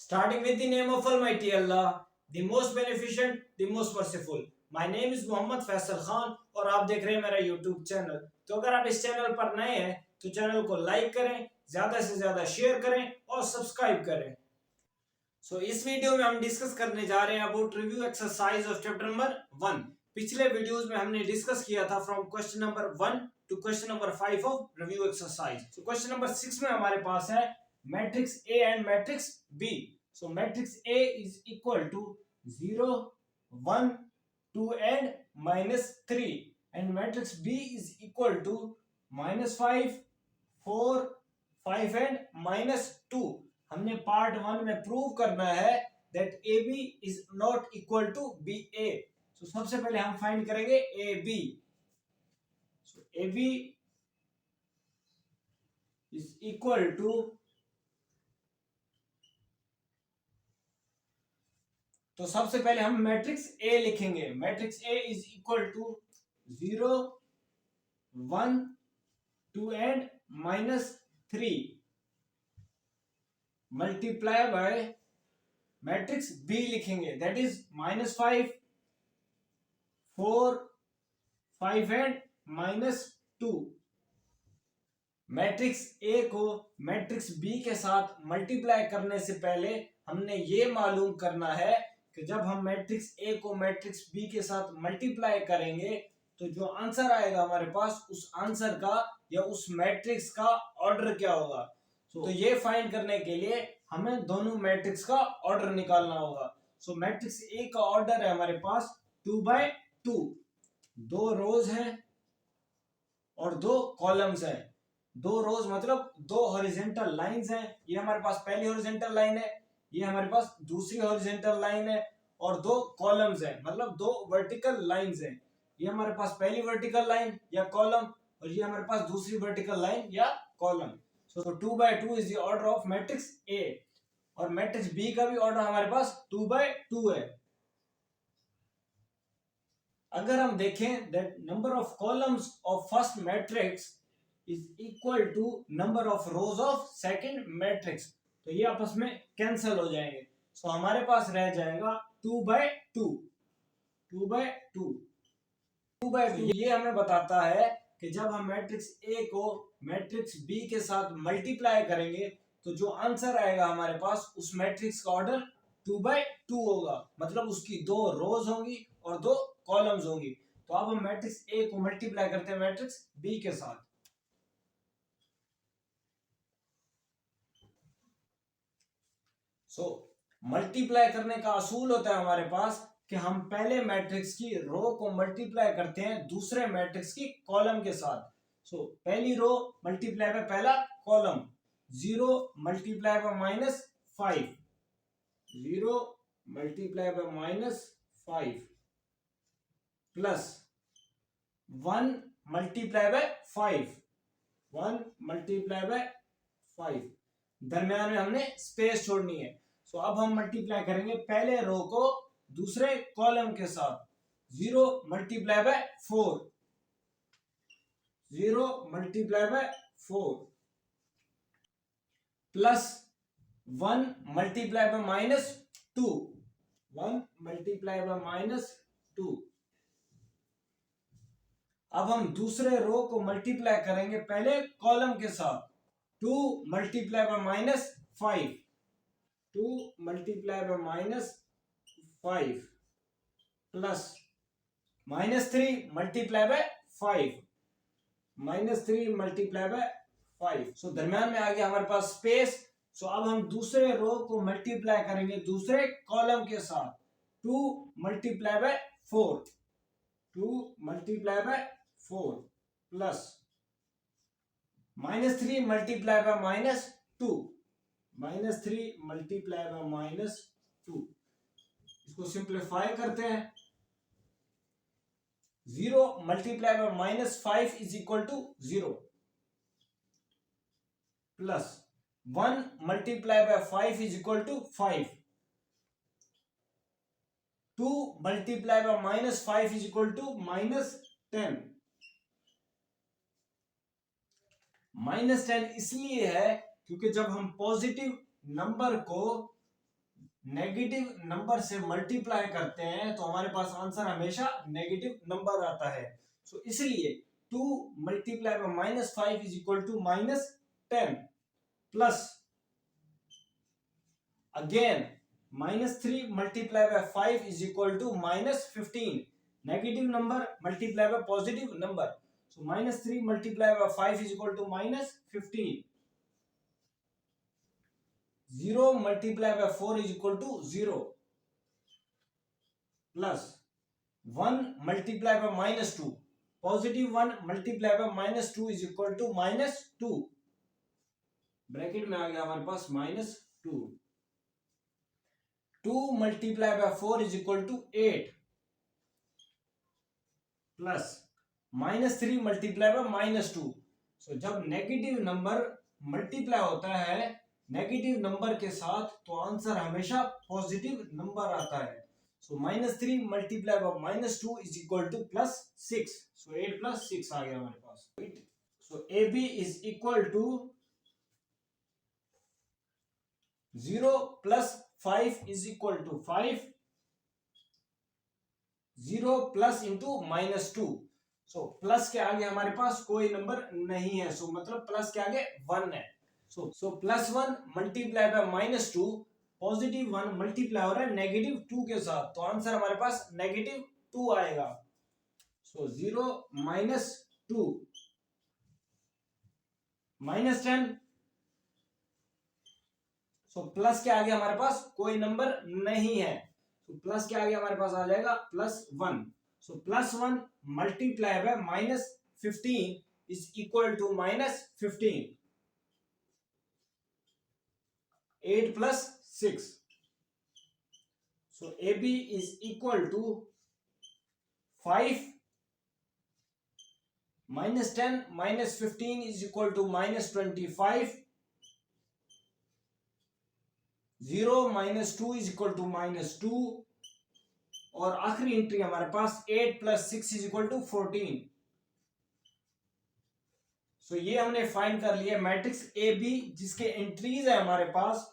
Starting with the name of Almighty Allah, the most beneficent, the most merciful. My name is Mohammad Faisal Khan और आप देख रहे हैं मेरा यूट्यूब चैनल। तो अगर आप इस चैनल पर नए हैं तो चैनल को लाइक करें, ज्यादा से ज्यादा शेयर करें और सब्सक्राइब करें। इस वीडियो में हम डिस्कस करने जा रहे हैं about review exercise of chapter number 1। पिछले वीडियोस में हमने डिस्कस किया था from question number 1 to question number 5 of review exercise. Question number 6 में हमारे पास है matrix A and matrix B. Matrix A is equal to 0 1 2 and -3 and matrix B is equal to -5 4 5 and -2। हमने part 1 में prove करना है that A B is not equal to B A. सबसे पहले हम फाइंड करेंगे A B. A B is equal to, तो सबसे पहले हम मैट्रिक्स ए लिखेंगे। Matrix A is equal to 0 1 2 and -3 multiply by matrix B लिखेंगे that is -5 4 5 and -2। Matrix A को मैट्रिक्स बी के साथ मल्टीप्लाई करने से पहले हमने ये मालूम करना है कि जब हम मैट्रिक्स ए को मैट्रिक्स बी के साथ मल्टीप्लाई करेंगे तो जो आंसर आएगा हमारे पास उस आंसर का या उस मैट्रिक्स का ऑर्डर क्या होगा। तो ये फाइंड करने के लिए हमें दोनों मैट्रिक्स का ऑर्डर निकालना होगा। मैट्रिक्स ए का ऑर्डर है हमारे पास 2/2। 2 रोज हैं और 2 कॉलम्स हैं। 2 रोज मतलब 2 हॉरिजॉन्टल लाइंस हैं। ये हमारे पास पहली हॉरिजॉन्टल लाइन है, ये हमारे पास दूसरी हॉरिजॉन्टल लाइन है और 2 कॉलम्स हैं मतलब 2 वर्टिकल लाइंस हैं। ये हमारे पास पहली वर्टिकल लाइन या कॉलम और ये हमारे पास दूसरी वर्टिकल लाइन या column. 2/2 is the order of matrix A और मैट्रिक्स बी का भी ऑर्डर हमारे पास 2/2 है। अगर हम देखें that number of columns of first matrix is equal to number of rows of second matrix, तो ये आपस में कैंसिल हो जाएंगे। हमारे पास रह जाएगा 2/2। 2/2 ये हमें बताता है कि जब हम मैट्रिक्स ए को मैट्रिक्स बी के साथ मल्टीप्लाई करेंगे तो जो आंसर आएगा हमारे पास उस मैट्रिक्स का ऑर्डर 2/2 होगा, मतलब उसकी 2 रोज होंगी और 2 कॉलम्स होंगी। तो अब हम मैट्रिक्स ए को मल्टीप्लाई करते हैं मैट्रिक्स बी के साथ। मल्टीप्लाई करने का असूल होता है हमारे पास कि हम पहले मैट्रिक्स की रो को मल्टीप्लाई करते हैं दूसरे मैट्रिक्स की कॉलम के साथ। पहली रो मल्टीप्लाई बाय पहला column, 0 multiply by -5, 0 multiply by -5 plus 1 multiply by 5, 1 multiply by 5। दरम्यान में हमने स्पेस छोड़नी है। अब हम मल्टीप्लाई करेंगे पहले रो को दूसरे कॉलम के साथ। 0 multiply by 4, 0 multiply by 4 plus 1 multiply by -2, 1 multiply by -2। अब हम दूसरे रो को मल्टीप्लाई करेंगे पहले कॉलम के साथ। 2 multiply by -5, 2 multiply by -5 plus -3 multiply by 5, -3 multiply by 5। दरम्यान में आ गया हमारे पास स्पेस। अब हम दूसरे रो को मल्टीप्लाई करेंगे दूसरे कॉलम के साथ। 2 multiply by 4, 2 multiply by 4 plus -3 multiply by -2, -3 multiply by -2। इसको सिंप्लीफाई करते हैं। 0 multiply by -5 is equal to 0 plus 1 multiply by 5 is equal to 5, 2 multiply by -5 is equal to -10। -10 इसलिए है क्योंकि जब हम पॉजिटिव नंबर को नेगेटिव नंबर से मल्टीप्लाई करते हैं तो हमारे पास आंसर हमेशा नेगेटिव नंबर आता है। सो इसलिए 2 multiply by -5 is equal to -10 plus again -3 multiply by 5 is equal to -15। Negative number multiply by positive number, so -3 multiply by 5 is equal to -15। 0 multiplied by 4 is equal to 0 plus 1 multiplied by -2, positive 1 multiplied by -2 is equal to -2, bracket में आ गया हमारे पास -2। 2 multiplied by 4 is equal to 8 plus -3 multiplied by -2। सो जब negative number multiply होता है negative number के साथ तो answer हमेशा पॉजिटिव नंबर आता है। So -3 multiply by -2 is equal to +6। So 8 + 6 आ गया हमारे पास। So AB is equal to 0 + 5 is equal to 5, 0 plus into -2। So plus के आगे हमारे पास कोई नंबर नहीं है, सो मतलब प्लस के आगे 1 है। सो +1 मल्टीप्लाई बाय -2, पॉजिटिव 1 मल्टीप्लाई हो रहा है -2 के साथ तो आंसर हमारे पास -2 आएगा। सो 0 - 2 -10। सो प्लस के आगे हमारे पास कोई नंबर नहीं है, तो प्लस के आगे हमारे पास आ जाएगा +1। So +1 multiply by -15 is equal to -15। 8 + 6। So AB is equal to 5 -10 -15 is equal to -25, 0 - 2 is equal to -2 और आखिरी एंट्री हमारे पास 8 + 6 is equal to 14। सो ये हमने फाइंड कर लिया मैट्रिक्स ए बी जिसके एंट्रीज है हमारे पास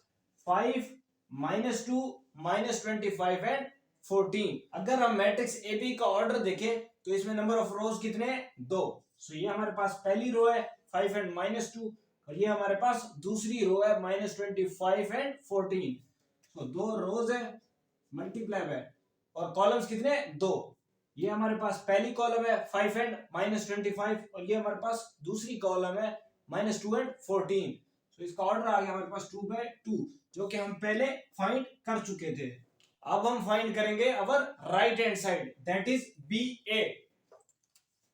5 -2 -25 एंड 14। अगर हम मैट्रिक्स ए बी का ऑर्डर देखें तो इसमें नंबर ऑफ रोज कितने हैं? 2। सो ये हमारे पास पहली रो है 5 एंड -2 और ये हमारे पास दूसरी रो है -25 एंड 14। सो 2 रोज है मल्टीप्लाई बाय और कॉलम्स कितने? 2। ये हमारे पास पहली कॉलम है 5 एंड -25 और ये हमारे पास दूसरी कॉलम है -2 एंड 14। तो इसका ऑर्डर आ गया हमारे पास 2/2 जो कि हम पहले फाइंड कर चुके थे। अब हम फाइंड करेंगे our right hand side that is BA।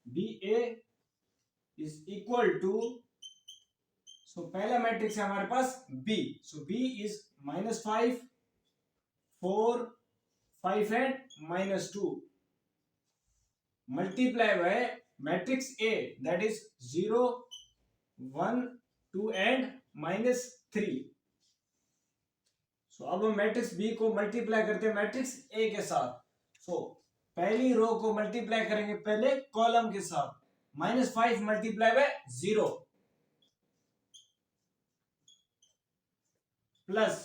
BA is equal to, so पहला मैट्रिक्स है हमारे पास B। So B is -5 4 5 and -2 multiply by matrix A that is 0 1 2 and -3। सो अब हम मैट्रिक्स B को मल्टीप्लाई करते हैं मैट्रिक्स A के साथ। सो पहली रो को मल्टीप्लाई करेंगे पहले कॉलम के साथ, -5 multiply by 0 plus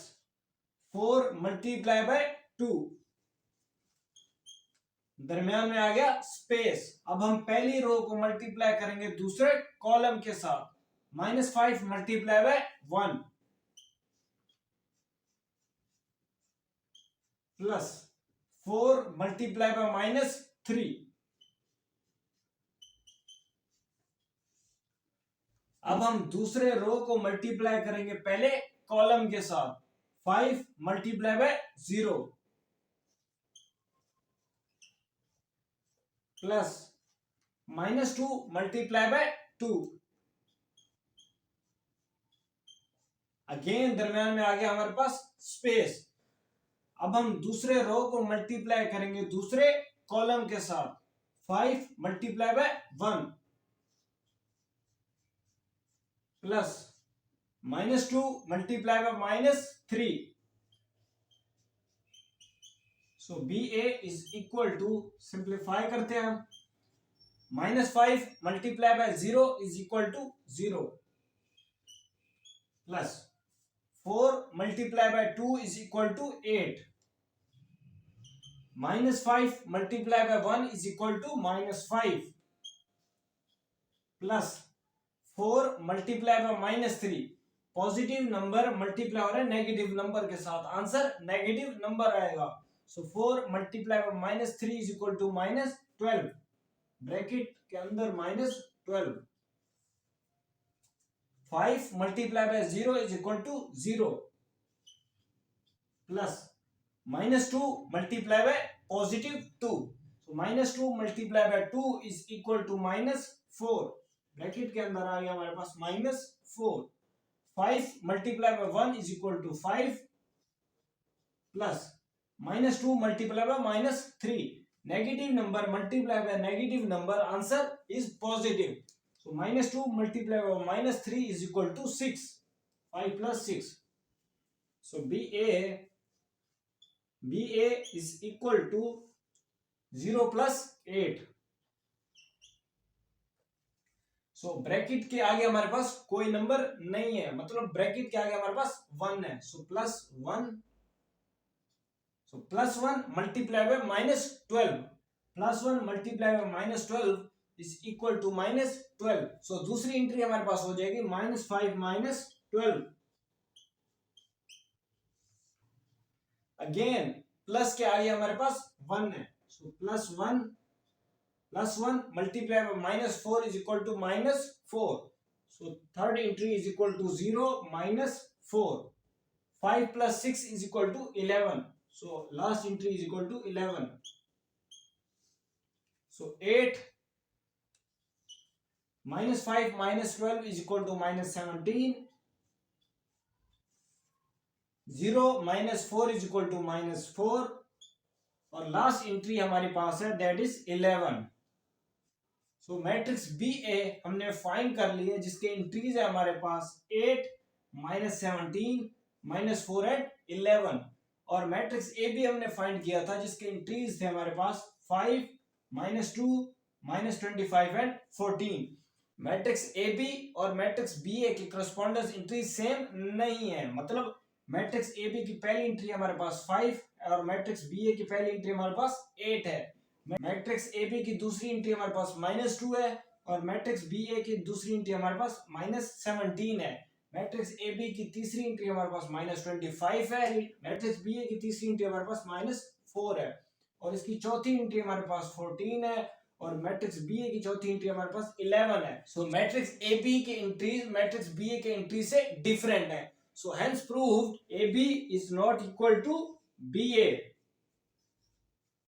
4 multiply by 2, दरमियान में आ गया स्पेस। अब हम पहली रो को मल्टीप्लाई करेंगे दूसरे कॉलम के साथ, -5 multiply by 1 plus 4 multiply by -3। अब हम दूसरे रो को मल्टीप्लाई करेंगे पहले कॉलम के साथ, 5 multiply by 0 plus -2 multiply by 2। Again दरमियान में आ गया हमारे पास स्पेस। अब हम दूसरे रो को मल्टीप्लाई करेंगे दूसरे कॉलम के साथ, 5 multiply by 1 plus -2 multiply by -3। So BA is equal to, simplify करते हैं हम, -5 multiply by 0 is equal to 0 plus 4 multiplied by 2 is equal to 8. Minus 5 multiplied by 1 is equal to minus 5. Plus 4 multiplied by minus 3. Positive number multiply हो रहा है negative number के साथ, answer negative number आएगा. So 4 multiply by minus 3 is equal to minus 12. Bracket के अंदर minus 12. 5 multiply by 0 is equal to 0. Plus minus 2 multiply by positive 2. So minus 2 multiply by 2 is equal to minus 4. Bracket के अंदर आ गया हमारे पास minus 4. 5 multiplied by 1 is equal to 5 plus minus 2 multiplied by minus 3. Negative number multiplied by negative number, answer is positive. So minus 2 multiplied by minus 3 is equal to 6. 5 plus 6. So BA is equal to 0 plus 8. So bracket के आगे हमारे पास कोई number नहीं है, मतलब bracket के आगे हमारे पास 1 है. So plus 1. So plus 1 multiply by minus 12. Plus 1 multiply by minus 12 is equal to minus 12. So दूसरी एंट्री हमारे पास हो जाएगी माइनस 5 माइनस 12. अगेन प्लस के आगे हमारे पास 1 है. So plus 1 multiplied by minus 4 is equal to minus 4. So third entry is equal to 0 minus 4. 5 plus 6 is equal to 11. So last entry is equal to 11. So 8 minus 5 minus 12 is equal to minus 17. 0 minus 4 is equal to minus 4. और last entry हमारे पास है that is 11. So matrix B A हमने find कर ली है, जिसके entries है हमारे पास 8 माइनस 17 माइनस 4 एंड 11. और मैट्रिक्स ए बी हमने फाइंड किया था, जिसके एंट्रीज थे हमारे पास 5 minus 2 minus 25 and 14. Matrix A B और मैट्रिक्स बी ए की करस्पॉन्डेंस एंट्री सेम नहीं है. मतलब मैट्रिक्स ए बी की पहली एंट्री हमारे पास 5 और मैट्रिक्स बी ए की पहली एंट्री हमारे पास 8 है. मैट्रिक्स ए बी की दूसरी एंट्री हमारे पास माइनस 2 है और मैट्रिक्स बी ए की दूसरी एंट्री हमारे पास माइनस 17 है. मैट्रिक्स ए बी की तीसरी एंट्री हमारे पास माइनस 25 है. मैट्रिक्स बी ए की तीसरी एंट्री हमारे पास माइनस 4 है और इसकी चौथी एंट्री हमारे पास 14 है और मैट्रिक्स बी ए की चौथी एंट्री हमारे पास 11 है. सो मैट्रिक्स ए बी के एंट्रीज मैट्रिक्स बी ए के एंट्री से डिफरेंट है. So hence proved A B is not equal to B A.